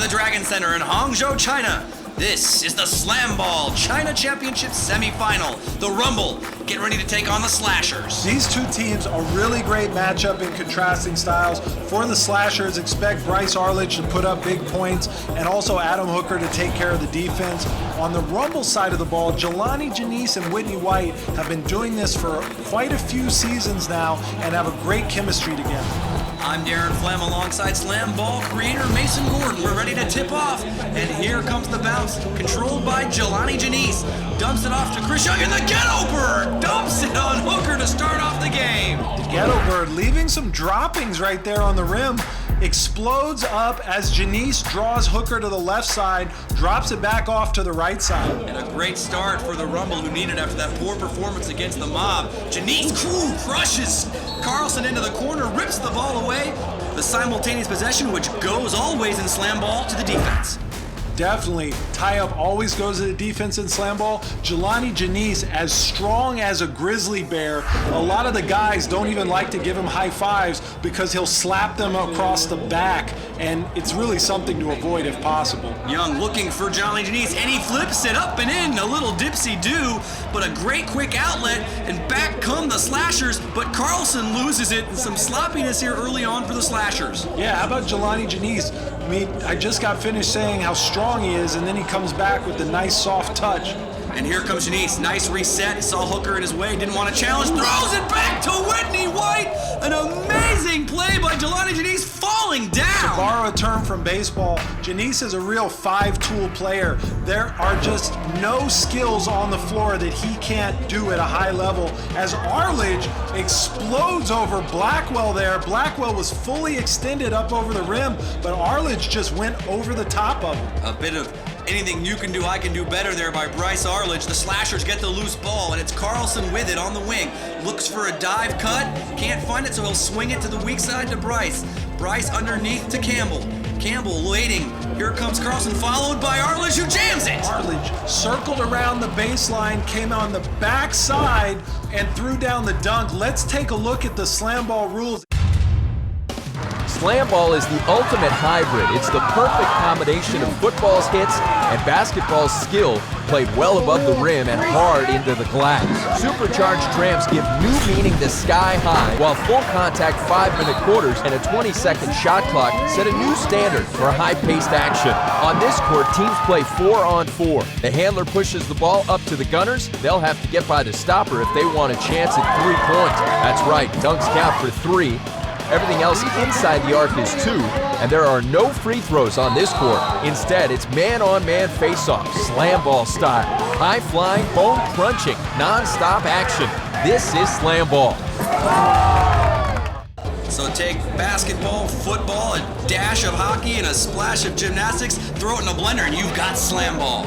the Dragon Center in Hangzhou, China. This is the Slamball China Championship semifinal. The Rumble getting ready to take on the Slashers. These two teams are really great matchup in contrasting styles. For the Slashers, expect Bryce Arledge to put up big points and also Adam Hooker to take care of the defense. On the Rumble side of the ball, Jelani Janice and Whitney White have been doing this for quite a few seasons now and have a great chemistry together. I'm Darren Flam alongside Slamball creator Mason Gordon. We're ready to tip off, and here comes the bounce, controlled by Jelani Janice. Dumps it off to Chris Young, and the Ghetto Bird dumps it on Hooker to start off the game. The Ghetto Bird leaving some droppings right there on the rim. Explodes up as Janice draws Hooker to the left side, drops it back off to the right side. And a great start for the Rumble, who needed after that poor performance against the Mob. Janice crushes Carlson into the corner, rips the ball away. The simultaneous possession, which goes always in Slamball, to the defense. Definitely. Tie-up always goes to the defense in Slamball. Jelani Janice, as strong as a grizzly bear. A lot of the guys don't even like to give him high fives because he'll slap them across the back, and it's really something to avoid if possible. Young looking for Jelani Janice, and he flips it up and in. A little dipsy-do, but a great quick outlet, and back come the Slashers, but Carlson loses it, and some sloppiness here early on for the Slashers. Yeah, how about Jelani Janice? I mean, I just got finished saying how strong he is, and then he comes back with the nice soft touch. And here comes Janice, nice reset. He saw Hooker in his way, didn't want to challenge, throws it back to Whitney White. An amazing play by Jelani Janice, falling down. To borrow a term from baseball, Janice is a real five-tool player. There are just no skills on the floor that he can't do at a high level. As Arledge explodes over Blackwell there, Blackwell was fully extended up over the rim, but Arledge just went over the top of him. A bit of anything you can do, I can do better there by Bryce Arledge. The Slashers get the loose ball, and it's Carlson with it on the wing. Looks for a dive cut, can't find it, so he'll swing it to the weak side to Bryce. Bryce underneath to Campbell. Campbell waiting. Here comes Carlson, followed by Arledge, who jams it. Arledge circled around the baseline, came on the backside, and threw down the dunk. Let's take a look at the Slamball rules. Slamball is the ultimate hybrid. It's the perfect combination of football's hits and basketball's skill played well above the rim and hard into the glass. Supercharged tramps give new meaning to sky high, while full contact 5-minute quarters and a 20-second shot clock set a new standard for high-paced action. On this court, teams play 4-on-4. The handler pushes the ball up to the gunners. They'll have to get by the stopper if they want a chance at 3 points. That's right, dunks count for 3. Everything else inside the arc is 2, and there are no free throws on this court. Instead, it's man-on-man face-off, Slamball style. High-flying, bone-crunching, non-stop action. This is Slamball. So take basketball, football, a dash of hockey, and a splash of gymnastics, throw it in a blender, and you've got Slamball.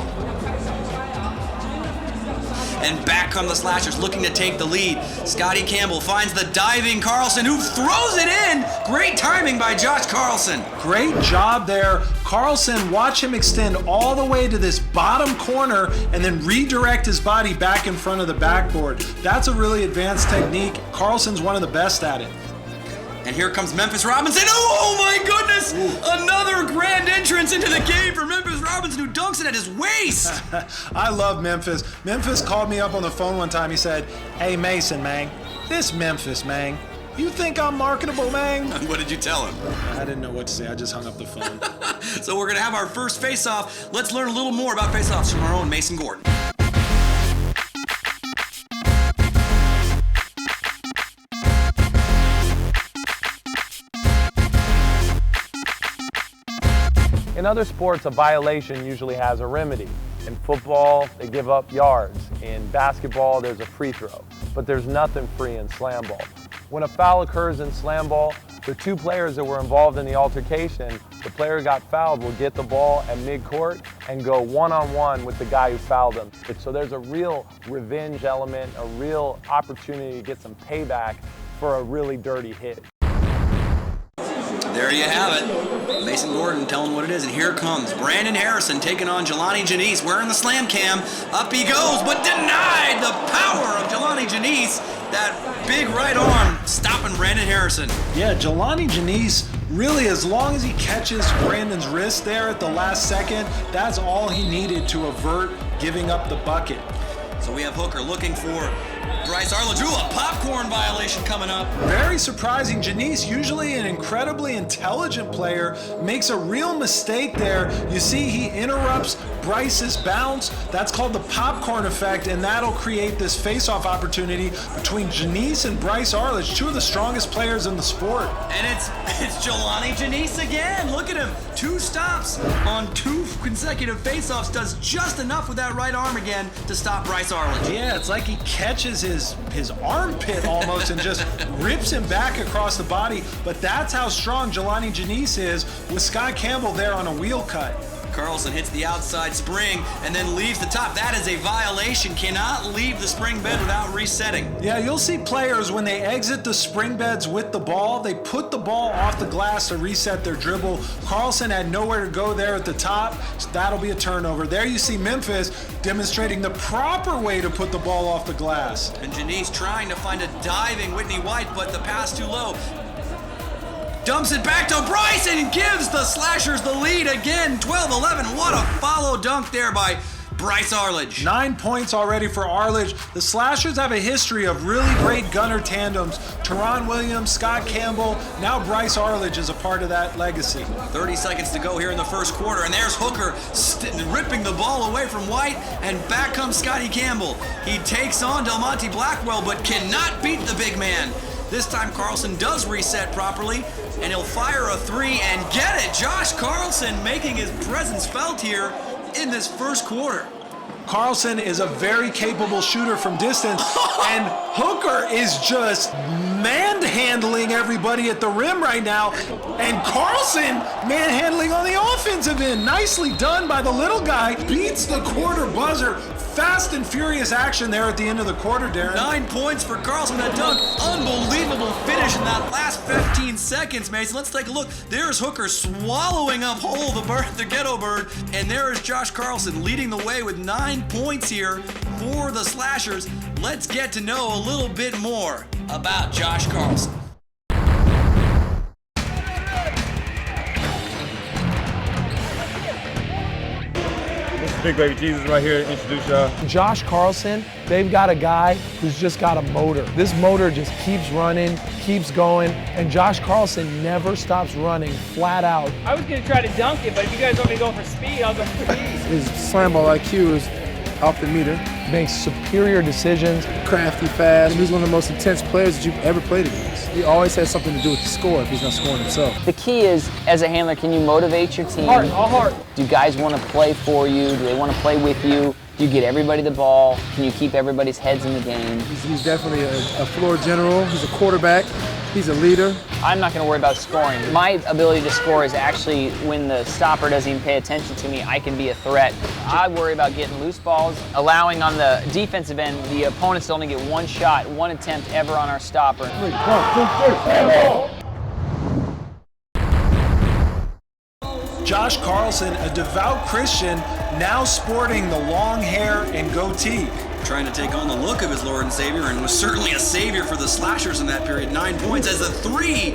And back come the Slashers looking to take the lead. Scotty Campbell finds the diving Carlson, who throws it in. Great timing by Josh Carlson. Great job there. Carlson, watch him extend all the way to this bottom corner and then redirect his body back in front of the backboard. That's a really advanced technique. Carlson's one of the best at it. And here comes Memphis Robinson. Oh my goodness! Another grand entrance into the game for Memphis Robinson, who dunks it at his waist. I love Memphis. Memphis called me up on the phone one time. He said, "Hey Mason, man, this Memphis, man, you think I'm marketable, man?" What did you tell him? I didn't know what to say. I just hung up the phone. So we're gonna have our first face-off. Let's learn a little more about face-offs from our own Mason Gordon. In other sports, a violation usually has a remedy. In football, they give up yards. In basketball, there's a free throw. But there's nothing free in Slamball. When a foul occurs in Slamball, the 2 players that were involved in the altercation, the player who got fouled will get the ball at midcourt and go one-on-one with the guy who fouled him. So there's a real revenge element, a real opportunity to get some payback for a really dirty hit. There you have it. Mason Gordon telling what it is, and here comes Brandon Harrison taking on Jelani Janice, wearing the slam cam. Up he goes, but denied. The power of Jelani Janice. That big right arm stopping Brandon Harrison. Yeah, Jelani Janice Really, as long as he catches Brandon's wrist there at the last second, that's all he needed to avert giving up the bucket. So we have Hooker looking for Bryce Arledge. Ooh, a popcorn violation coming up. Very surprising. Janice, usually an incredibly intelligent player, makes a real mistake there. You see he interrupts Bryce's bounce. That's called the popcorn effect, and that'll create this face-off opportunity between Janice and Bryce Arledge, two of the strongest players in the sport. And it's Jelani Janice again. Look at him. 2 stops on 2 consecutive face-offs. Does just enough with that right arm again to stop Bryce Arledge. Yeah, it's like he catches his armpit almost and just rips him back across the body. But that's how strong Jelani Janice is, with Scott Campbell there on a wheel cut. Carlson hits the outside spring and then leaves the top. That is a violation. Cannot leave the spring bed without resetting. Yeah, you'll see players when they exit the spring beds with the ball, they put the ball off the glass to reset their dribble. Carlson had nowhere to go there at the top, so that'll be a turnover. There you see Memphis demonstrating the proper way to put the ball off the glass. And Janice trying to find a diving Whitney White, but the pass too low. Dumps it back to Bryce and gives the Slashers the lead again. 12-11. What a follow dunk there by Bryce Arledge. 9 points already for Arledge. The Slashers have a history of really great gunner tandems. Teron Williams, Scott Campbell, now Bryce Arledge is a part of that legacy. 30 seconds to go here in the first quarter, and there's Hooker ripping the ball away from White, and back comes Scotty Campbell. He takes on Del Monte Blackwell, but cannot beat the big man. This time Carlson does reset properly, and he'll fire a 3 and get it. Josh Carlson making his presence felt here in this first quarter. Carlson is a very capable shooter from distance, and Hooker is just manhandling everybody at the rim right now, and Carlson manhandling on the offensive end. Nicely done by the little guy. Beats the quarter buzzer. Fast and furious action there at the end of the quarter, Darren. 9 points for Carlson. That dunk, unbelievable finish in that last 15 seconds, Mason. Let's take a look. There's Hooker swallowing up whole the ghetto bird, and there is Josh Carlson leading the way with 9 points here for the Slashers. Let's get to know a little bit more about Josh Carlson. Big Baby Jesus right here to introduce y'all. Josh Carlson, they've got a guy who's just got a motor. This motor just keeps running, keeps going, and Josh Carlson never stops running flat out. I was going to try to dunk it, but if you guys want me to go for speed, I'll go for speed. His Slamball IQ is off the meter. Makes superior decisions. Crafty, fast, and he's one of the most intense players that you've ever played against. He always has something to do with the score if he's not scoring himself. The key is, as a handler, can you motivate your team? Hard, all hard. Do guys want to play for you? Do they want to play with you? Do you get everybody the ball? Can you keep everybody's heads in the game? He's definitely a floor general. He's a quarterback. He's a leader. I'm not going to worry about scoring. My ability to score is actually when the stopper doesn't even pay attention to me, I can be a threat. I worry about getting loose balls, allowing on the defensive end the opponents to only get 1 shot, 1 attempt ever on our stopper. Josh Carlson, a devout Christian, now sporting the long hair and goatee. Trying to take on the look of his Lord and Savior, and was certainly a savior for the Slashers in that period. 9 points as a 3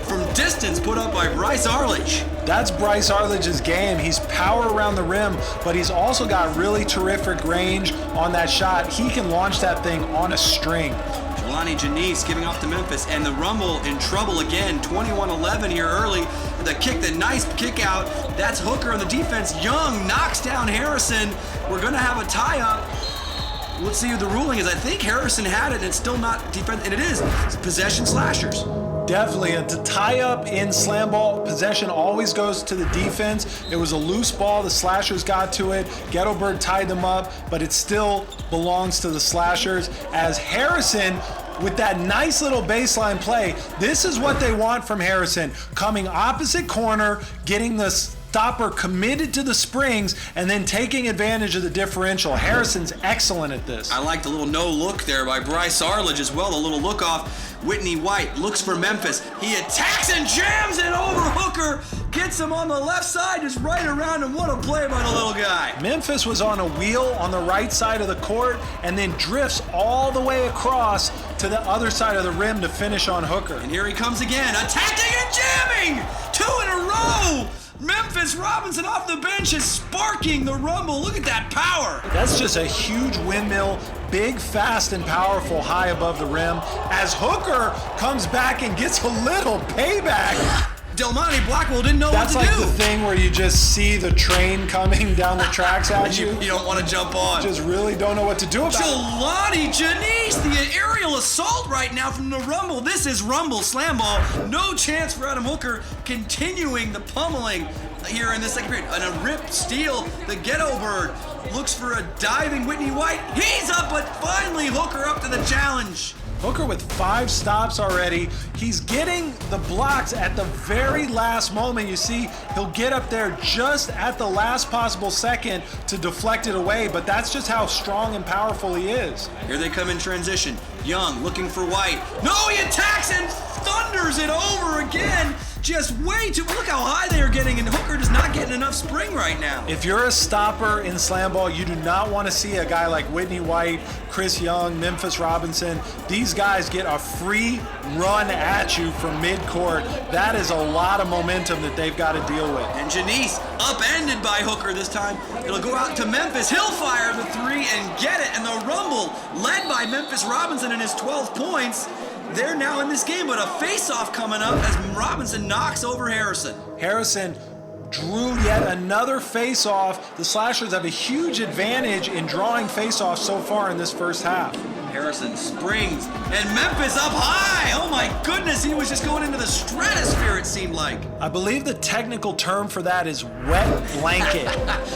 from distance put up by Bryce Arledge. That's Bryce Arledge's game. He's power around the rim, but he's also got really terrific range on that shot. He can launch that thing on a string. Jelani Janice giving off to Memphis, and the Rumble in trouble again. 21-11 here early. The kick, the nice kick out. That's Hooker on the defense. Young knocks down Harrison. We're going to have a tie-up. Let's see what the ruling is. I think Harrison had it, and it's still not defense, and it is. It's possession Slashers. Definitely, and to tie up in Slamball, possession always goes to the defense. It was a loose ball, the Slashers got to it, Ghetto Bird tied them up, but it still belongs to the Slashers. As Harrison, with that nice little baseline play, this is what they want from Harrison. Coming opposite corner, getting the stopper committed to the springs, and then taking advantage of the differential. Harrison's excellent at this. I like the little no look there by Bryce Arledge as well, the little look off. Whitney White looks for Memphis. He attacks and jams it over Hooker. gets him on the left side, just right around him. What a play by the little guy. Memphis was on a wheel on the right side of the court and then drifts all the way across to the other side of the rim to finish on Hooker. And here he comes again, attacking and jamming! 2 in a row! Memphis Robinson off the bench is sparking the Rumble. Look at that power. That's just a huge windmill, big, fast, and powerful high above the rim as Hooker comes back and gets a little payback. Delmonte Blackwell didn't know That's what to like do. the thing where you just see the train coming down the tracks at you. You don't want to jump on. Just really don't know what to do about it. Jelani Janice, the aerial assault right now from the Rumble. This is Rumble Slamball. No chance for Adam Hooker continuing the pummeling here in the second period. And a rip steal. The ghetto bird looks for a diving Whitney White. He's up, but finally Hooker up to the challenge. Hooker with 5 stops already. He's getting the blocks at the very last moment. You see, he'll get up there just at the last possible second to deflect it away, but that's just how strong and powerful he is. Here they come in transition. Young looking for White. No, he attacks and thunders it over again. Just way too, look how high they are getting, and Hooker is not getting enough spring right now. If you're a stopper in Slamball, you do not want to see a guy like Whitney White, Chris Young, Memphis Robinson. These guys get a free run at you from midcourt. That is a lot of momentum that they've got to deal with. And Janice upended by Hooker this time. It'll go out to Memphis. He'll fire the 3 and get it. And the Rumble, led by Memphis Robinson and his 12 points, they're now in this game, but a face-off coming up as Robinson knocks over Harrison. Harrison drew yet another face-off. The Slashers have a huge advantage in drawing face-offs so far in this first half. Harrison springs, and Memphis up high. Oh my goodness, he was just going into the stratosphere, it seemed like. I believe the technical term for that is wet blanket.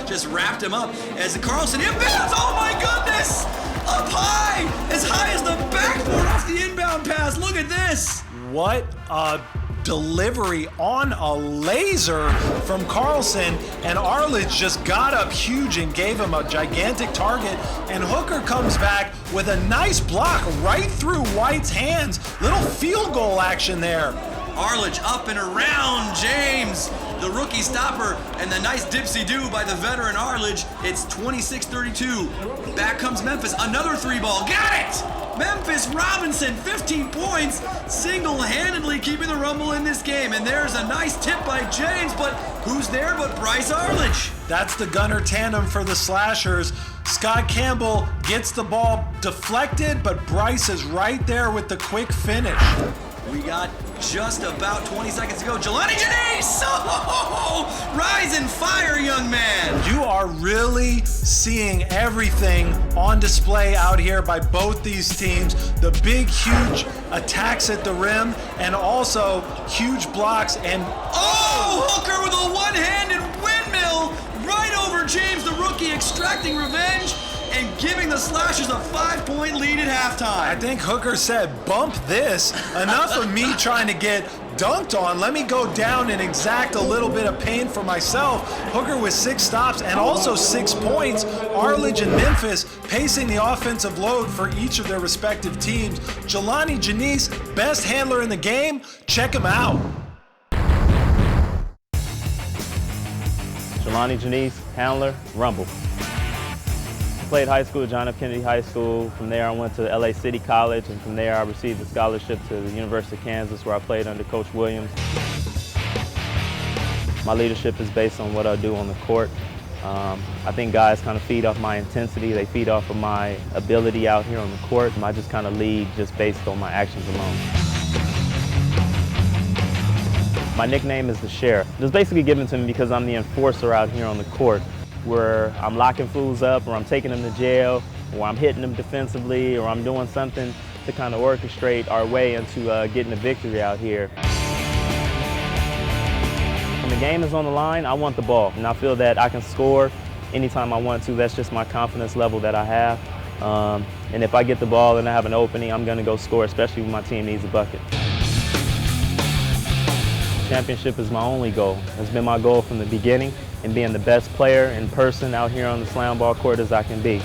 Just wrapped him up as the Carlson inbounds. Oh my goodness! Up high as the backboard off the inbound pass. Look at this. What a delivery on a laser from Carlson, and Arledge just got up huge and gave him a gigantic target, and Hooker comes back with a nice block right through White's hands. Little field goal action there. Arledge up and around James, the rookie stopper, and the nice dipsy-do by the veteran Arledge. It's 26-32. Back comes Memphis, another 3-ball, got it! Memphis Robinson, 15 points, single-handedly keeping the Rumble in this game. And there's a nice tip by James, but who's there but Bryce Arledge? That's the gunner tandem for the Slashers. Scott Campbell gets the ball deflected, but Bryce is right there with the quick finish. We got just about 20 seconds to go. Jelani Janice! Oh, rise and fire, young man! You are really seeing everything on display out here by both these teams. The big, huge attacks at the rim, and also huge blocks. And oh, Hooker with a one-handed windmill right over James, the rookie, extracting revenge and giving the Slashers a 5-point lead at halftime. I think Hooker said, bump this. Enough of me trying to get dunked on. Let me go down and exact a little bit of pain for myself. Hooker with 6 stops and also 6 points. Arledge and Memphis pacing the offensive load for each of their respective teams. Jelani Janice, best handler in the game. Check him out. Jelani Janice, handler, Rumble. Played high school at John F. Kennedy High School. From there I went to LA City College, and from there I received a scholarship to the University of Kansas, where I played under Coach Williams. My leadership is based on what I do on the court. I think guys kind of feed off my intensity. They feed off of my ability out here on the court. I just kind of lead just based on my actions alone. My nickname is the Sheriff. It was basically given to me because I'm the enforcer out here on the court, where I'm locking fools up, or I'm taking them to jail, or I'm hitting them defensively, or I'm doing something to kind of orchestrate our way into getting a victory out here. When the game is on the line, I want the ball, and I feel that I can score anytime I want to. That's just my confidence level that I have. And if I get the ball and I have an opening, I'm gonna go score, especially when my team needs a bucket. Championship is my only goal. It's been my goal from the beginning, and being the best player in person out here on the Slamball court as I can be.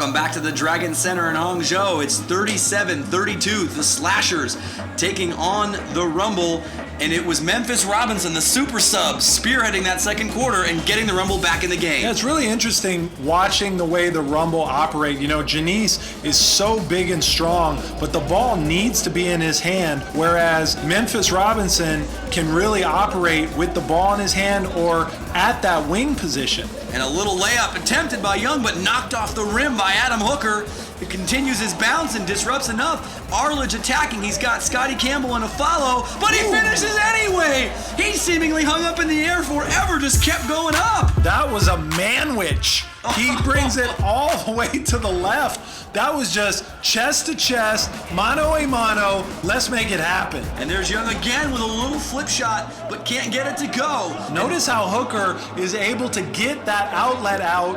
Welcome back to the Dragon Center in Hangzhou. It's 37-32. The Slashers taking on the Rumble. And it was Memphis Robinson, the super sub, spearheading that second quarter and getting the Rumble back in the game. Yeah, it's really interesting watching the way the Rumble operate. You know, Janice is so big and strong, but the ball needs to be in his hand, whereas Memphis Robinson can really operate with the ball in his hand or at that wing position. And a little layup attempted by Young, but knocked off the rim by Adam Hooker. He continues his bounce and disrupts enough. Arledge attacking. He's got Scotty Campbell in a follow, but he finishes anyway. He seemingly hung up in the air forever, just kept going up. That was a manwich. He brings it all the way to the left. That was just chest to chest, mano a mano. Let's make it happen. And there's Young again with a little flip shot, but can't get it to go. Notice how Hooker is able to get that outlet out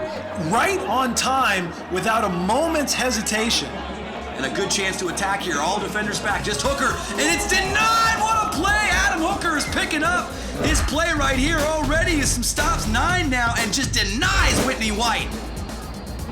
right on time without a moment's hesitation. And a good chance to attack here. All defenders back, just Hooker, and it's denied. What a play. Adam Hooker is picking up his play right here already. Is some stops, 9 now, and just denies Whitney White.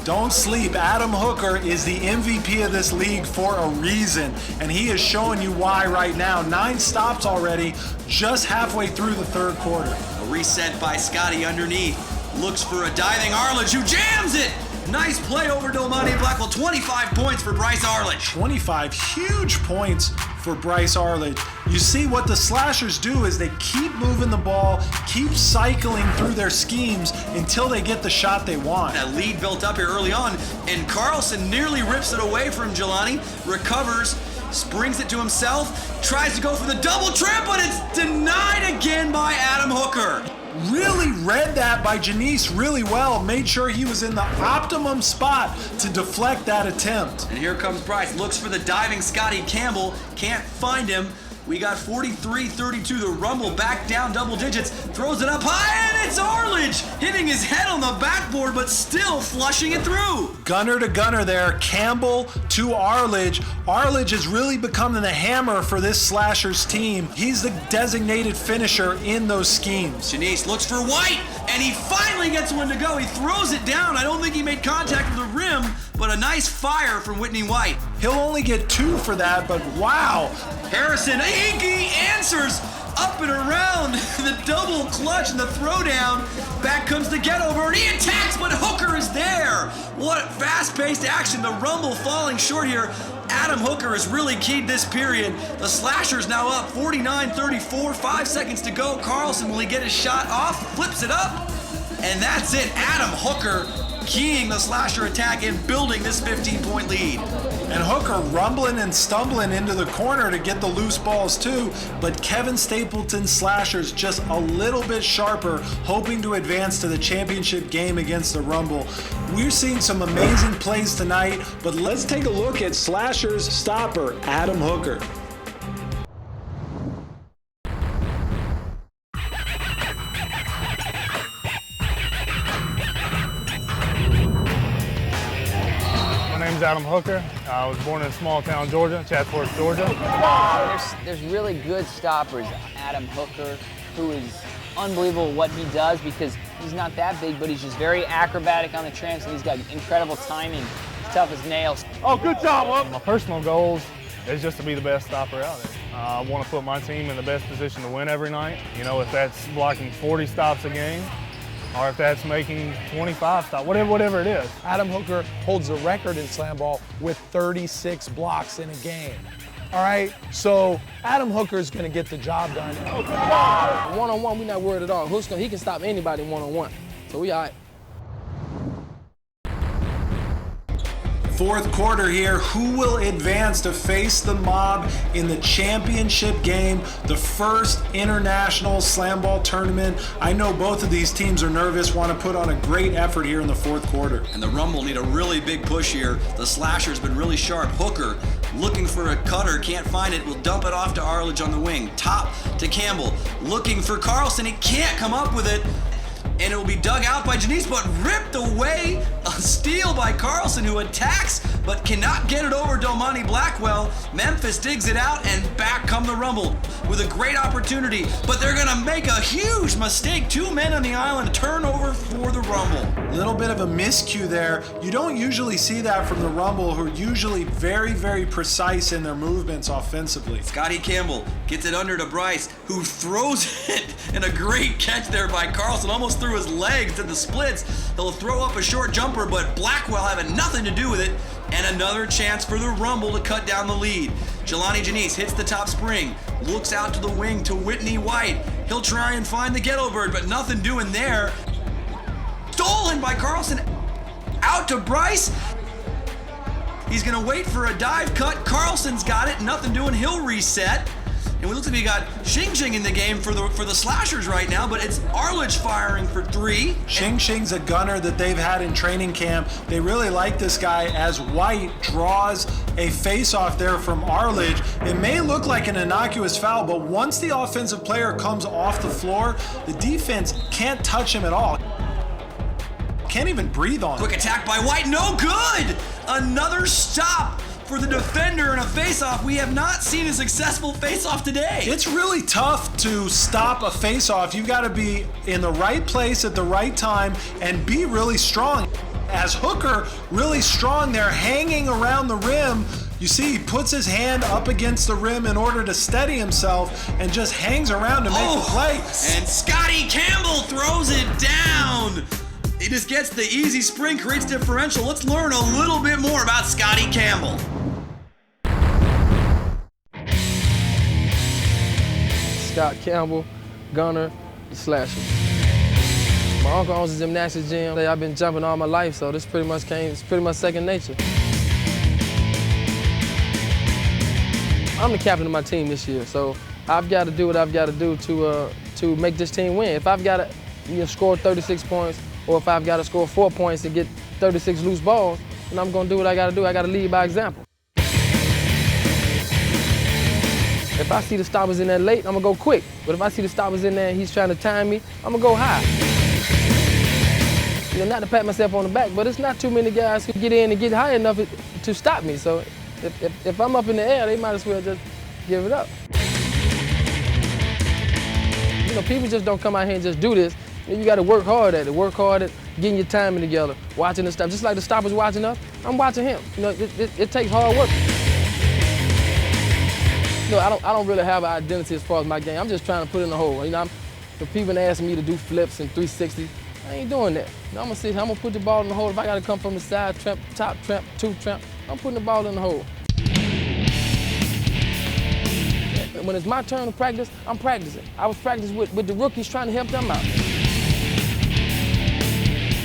Don't sleep. Adam Hooker is the MVP of this league for a reason, and he is showing you why right now. 9 stops already, just halfway through the third quarter. A reset by Scotty underneath. Looks for a diving Arledge who jams it. Nice play over Domani Blackwell. 25 points for Bryce Arledge. 25 huge points for Bryce Arledge. You see what the Slashers do is they keep moving the ball, keep cycling through their schemes until they get the shot they want. That lead built up here early on, and Carlson nearly rips it away from Jelani. Recovers, springs it to himself, tries to go for the double trip, but it's denied again by Adam Hooker. Really read that by Janice really well, made sure he was in the optimum spot to deflect that attempt. And here comes Bryce, looks for the diving Scotty Campbell, can't find him. We got 43-32, the Rumble back down double digits, throws it up high, and it's Arledge hitting his head on the backboard, but still flushing it through. Gunner to gunner there, Campbell to Arledge. Arledge is really becoming the hammer for this Slashers team. He's the designated finisher in those schemes. Janice looks for White, and he finally gets one to go. He throws it down. I don't think he made contact with the rim, but a nice fire from Whitney White. He'll only get 2 for that, but wow. Harrison, he answers up and around the double clutch and the throwdown. Back comes the get over, and he attacks, but Hooker is there. What fast-paced action. The Rumble falling short here. Adam Hooker has really keyed this period. The Slashers now up 49-34, 5 seconds to go. Carlson, will he get his shot off? Flips it up, and that's it. Adam Hooker keying the Slasher attack and building this 15-point lead. And Hooker rumbling and stumbling into the corner to get the loose balls too, but Kevin Stapleton's Slashers just a little bit sharper, hoping to advance to the championship game against the Rumble. We're seeing some amazing plays tonight, but let's take a look at Slashers stopper, Adam Hooker. Adam Hooker. I was born in small town Georgia, Chatsworth, Georgia. There's really good stoppers. Adam Hooker, who is unbelievable what he does because he's not that big, but he's just very acrobatic on the tramps and he's got incredible timing. He's tough as nails. Oh, good job, Hook. My personal goals is just to be the best stopper out there. I want to put my team in the best position to win every night. You know, if that's blocking 40 stops a game, or if that's making 25 stops, whatever it is. Adam Hooker holds the record in Slamball with 36 blocks in a game. All right, so Adam Hooker is going to get the job done. One-on-one, we're not worried at all. He can stop anybody one-on-one, so we all right. Fourth quarter here, who will advance to face the Mob in the championship game, the first international Slamball tournament? I know both of these teams are nervous, want to put on a great effort here in the fourth quarter. And the Rumble need a really big push here. The Slasher's been really sharp. Hooker looking for a cutter, can't find it, will dump it off to Arledge on the wing. Top to Campbell, looking for Carlson, he can't come up with it. And it will be dug out by Janice, but ripped away. A steal by Carlson, who attacks, but cannot get it over Domani Blackwell. Memphis digs it out, and back come the Rumble with a great opportunity, but they're gonna make a huge mistake. 2 men on the island, turnover for the Rumble. Little bit of a miscue there. You don't usually see that from the Rumble, who are usually very, very precise in their movements offensively. Scotty Campbell gets it under to Bryce, who throws it, and a great catch there by Carlson, almost through his legs to the splits. He'll throw up a short jumper, but Blackwell having nothing to do with it, and another chance for the Rumble to cut down the lead. Jelani Janice hits the top spring, looks out to the wing to Whitney White. He'll try and find the ghetto bird, but nothing doing there. Stolen by Carlson, out to Bryce. He's gonna wait for a dive cut. Carlson's got it, nothing doing, he'll reset. And it looks like we got Xing in the game for the Slashers right now, but it's Arledge firing for 3. Xing's a gunner that they've had in training camp. They really like this guy as White draws a face-off there from Arledge. It may look like an innocuous foul, but once the offensive player comes off the floor, the defense can't touch him at all. Can't even breathe on him. Quick attack by White, no good! Another stop for the defender in a face-off. We have not seen a successful face-off today. It's really tough to stop a face-off. You've got to be in the right place at the right time and be really strong. As Hooker, really strong there, hanging around the rim. You see, he puts his hand up against the rim in order to steady himself and just hangs around to make the play. And Scotty Campbell throws it down. He just gets the easy spring, creates differential. Let's learn a little bit more about Scotty Campbell. Scott Campbell, gunner, slasher. My uncle owns a gymnastics gym. I've been jumping all my life, so it's pretty much second nature. I'm the captain of my team this year, so I've got to do what I've got to do to make this team win. If I've got to score 36 points, or if I've got to score 4 points to get 36 loose balls, then I'm going to do what I got to do. I got to lead by example. If I see the stoppers in there late, I'm going to go quick. But if I see the stoppers in there and he's trying to time me, I'm going to go high. You know, not to pat myself on the back, but it's not too many guys who get in and get high enough to stop me. So if I'm up in the air, they might as well just give it up. You know, people just don't come out here and just do this. You got to work hard at it. Work hard at getting your timing together, watching the stuff. Just like the stoppers watching us, I'm watching him. You know, it takes hard work. You know, I don't really have an identity as far as my game. I'm just trying to put it in the hole. You know, if people ask me to do flips and 360s, I ain't doing that. You know, I'm gonna put the ball in the hole. If I gotta come from the side, tramp, top tramp, 2 tramp, I'm putting the ball in the hole. When it's my turn to practice, I'm practicing. I was practicing with the rookies, trying to help them out.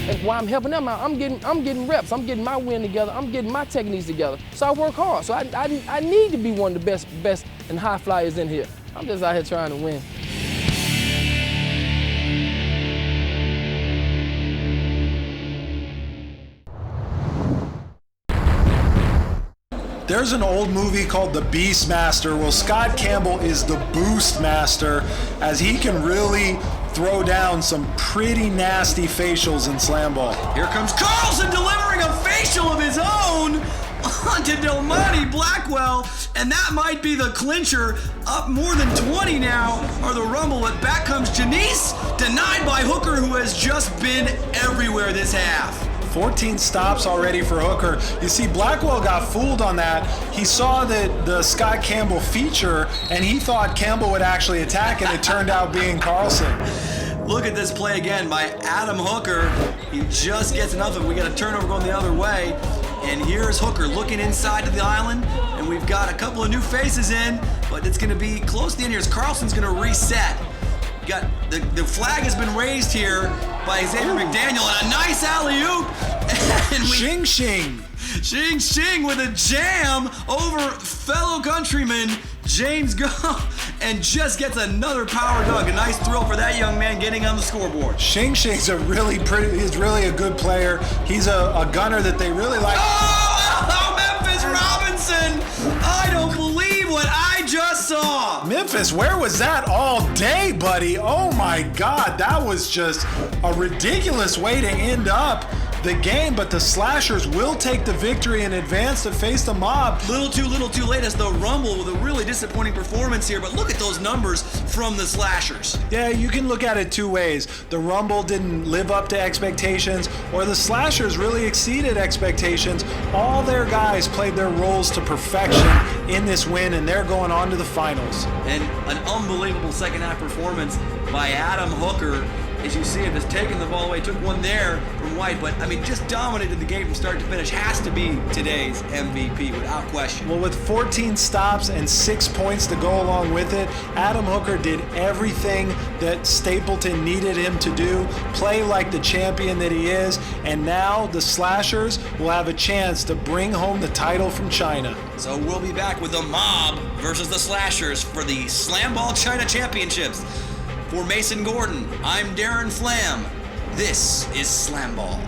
And while I'm helping them out, I'm getting reps. I'm getting my win together. I'm getting my techniques together. So I work hard. So I need to be one of the best and high flyers in here. I'm just out here trying to win. There's an old movie called The Beast Master. Well, Scott Campbell is the Boost Master, as he can really throw down some pretty nasty facials in Slamball. Here comes Carlson delivering a facial of his own onto Delmonte Blackwell, and that might be the clincher. Up more than 20 now are the Rumble, but back comes Janice, denied by Hooker, who has just been everywhere this half. 14 stops already for Hooker. You see, Blackwell got fooled on that. He saw the Scott Campbell feature, and he thought Campbell would actually attack, and it turned out being Carlson. Look at this play again by Adam Hooker. He just gets enough of it. We got a turnover going the other way. And here's Hooker looking inside to the island, and we've got a couple of new faces in, but it's going to be close to the end here. Carlson's going to reset. Got the flag has been raised here by Xavier McDaniel, and a nice alley-oop. Xing with a jam over fellow countryman James Go, and just gets another power dunk. A nice thrill for that young man getting on the scoreboard. Xing's he's really a good player. He's a gunner that they really like. Oh, Memphis Robinson! I don't believe what I just saw. Memphis, where was that all day, buddy? Oh my God, that was just a ridiculous way to end up the game, but the Slashers will take the victory and advance to face the Mob. Little too late as the Rumble with a really disappointing performance here, but look at those numbers from the Slashers. Yeah, you can look at it two ways. The Rumble didn't live up to expectations, or the Slashers really exceeded expectations. All their guys played their roles to perfection in this win, and they're going on to the finals. And an unbelievable second half performance by Adam Hooker. As you see him just taking the ball away, took one there from White, but I mean, just dominated the game from start to finish. Has to be today's MVP without question. Well, with 14 stops and 6 points to go along with it, Adam Hooker did everything that Stapleton needed him to do, play like the champion that he is, and now the Slashers will have a chance to bring home the title from China. So we'll be back with the Mob versus the Slashers for the Slamball China Championships. For Mason Gordon, I'm Darren Flam. This is Slamball.